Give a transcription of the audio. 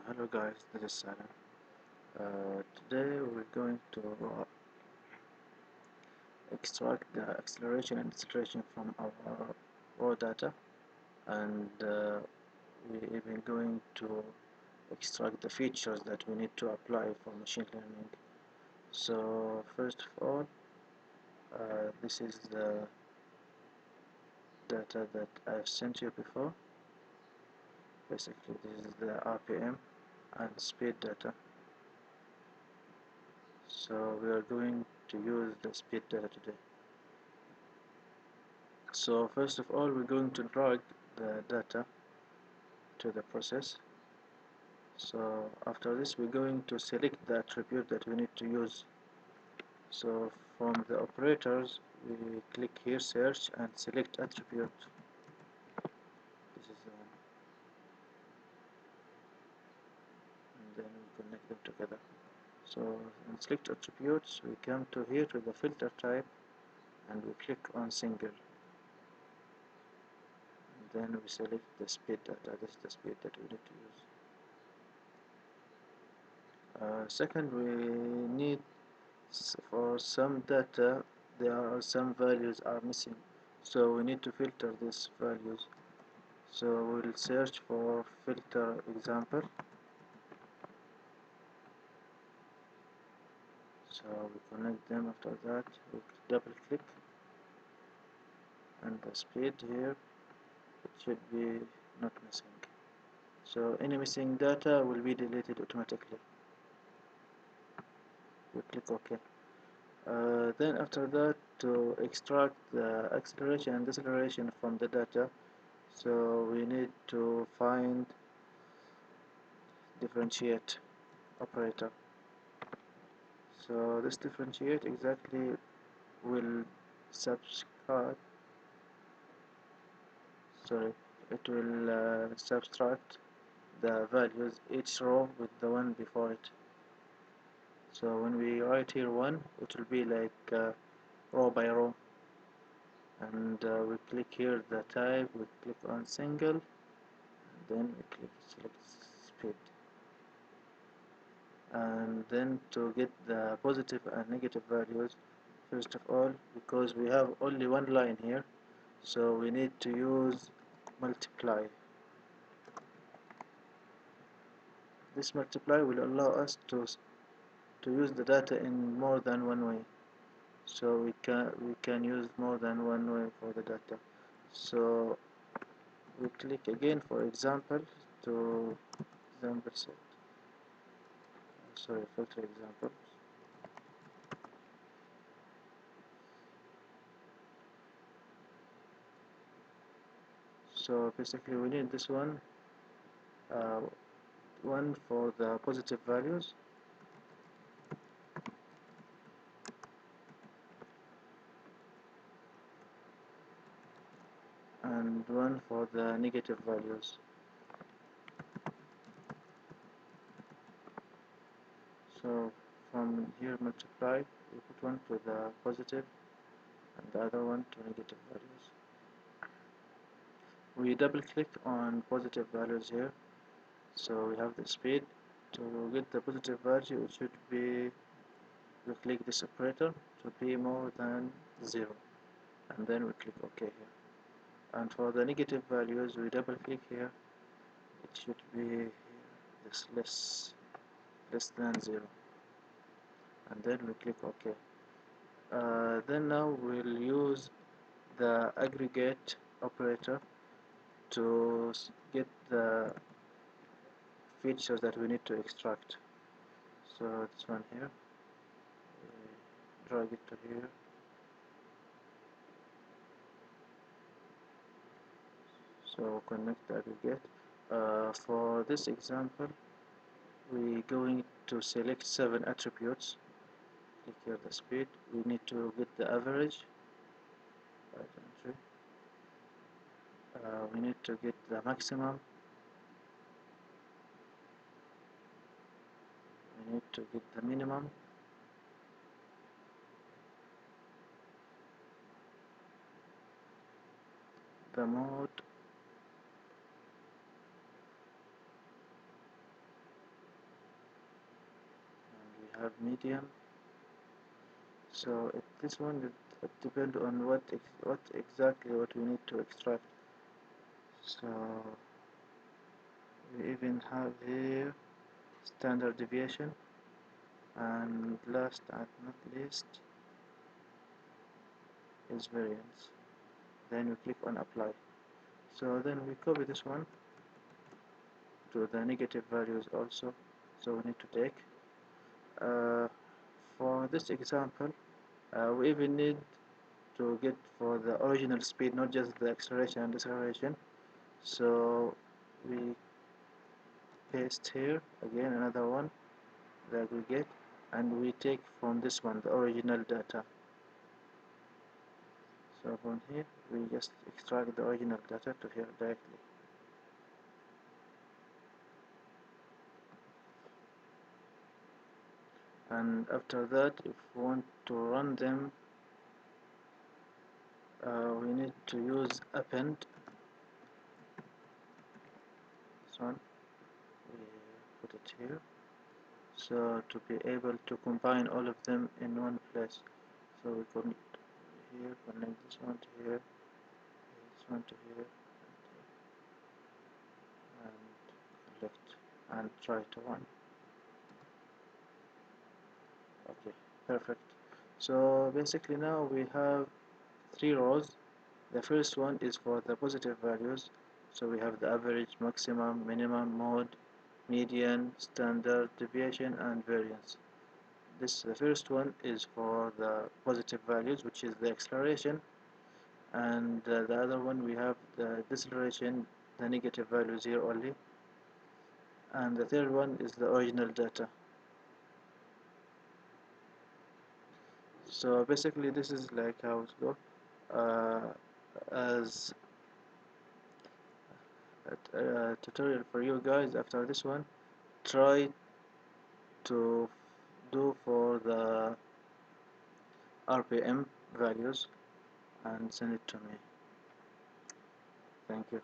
Hello guys, this is Salam. Today we're going to extract the acceleration and deceleration from our raw data, and we're even going to extract the features that we need to apply for machine learning. So first of all, this is the data that I've sent you before. Basically, this is the RPM and speed data. So we are going to use the speed data today. So first of all, we're going to drag the data to the process. So after this, we're going to select the attribute that we need to use. So from the operators, we click here, search, and select attribute. This is the one. And then we connect them together. So in select attributes, we come to here to the filter type, and we click on single. And then we select the speed data. This is the speed that we need to use. Second, we need for some data there are some values are missing, so we need to filter these values. So we'll search for filter example. So we connect them. After that we double click, and the speed here, it should be not missing, so any missing data will be deleted automatically. We click OK. Then after that, to extract the acceleration and deceleration from the data, so we need to find differentiate operator. So this differentiate exactly will subtract, it will subtract the values each row with the one before it. So when we write here 1, it will be like row by row, and we click here the type, we click on single, and then we click select speed. And then to get the positive and negative values, first of all, because we have only one line here, so we need to use multiply. This multiply will allow us to use the data in more than one way, so we can use more than one way for the data. So we click again for example to example set, filter example. So basically we need this one, one for the positive values, and one for the negative values. So from here multiply, we put one to the positive and the other one to negative values. We double click on positive values here, so we have the speed. To get the positive value, it should be, we click this operator to be more than 0, and then we click OK here. And for the negative values, we double click here, it should be here, this less than 0, and then we click OK. Then now we'll use the aggregate operator to get the features that we need to extract. So this one here, we drag it to here. So connect the aggregate. For this example, we're going to select 7 attributes. Click here the speed. We need to get the average. Right entry. We need to get the maximum. We need to get the minimum. The mode. have median. So this one it depends on what exactly what we need to extract. So we even have here standard deviation, and last and not least is variance. Then we click on apply. So then we copy this one to the negative values also. So we need to take uh, for this example we even need to get for the original speed, not just the acceleration and deceleration. So we paste here again another one, the aggregate, and we take from this one the original data. So from here we just extract the original data to here directly. And after that, if we want to run them, we need to use append. This one we put it here, so to be able to combine all of them in one place. So we connect here, connect this one to here, this one to here, and collect and try to run. Okay, perfect. So basically now we have three rows. The first one is for the positive values. So we have the average, maximum, minimum, mode, median, standard deviation, and variance. The first one is for the positive values, which is the acceleration, and the other one we have the deceleration, the negative values here only, and the third one is the original data. So basically this is like how it goes. As a tutorial for you guys, after this one, try to do for the RPM values and send it to me. Thank you.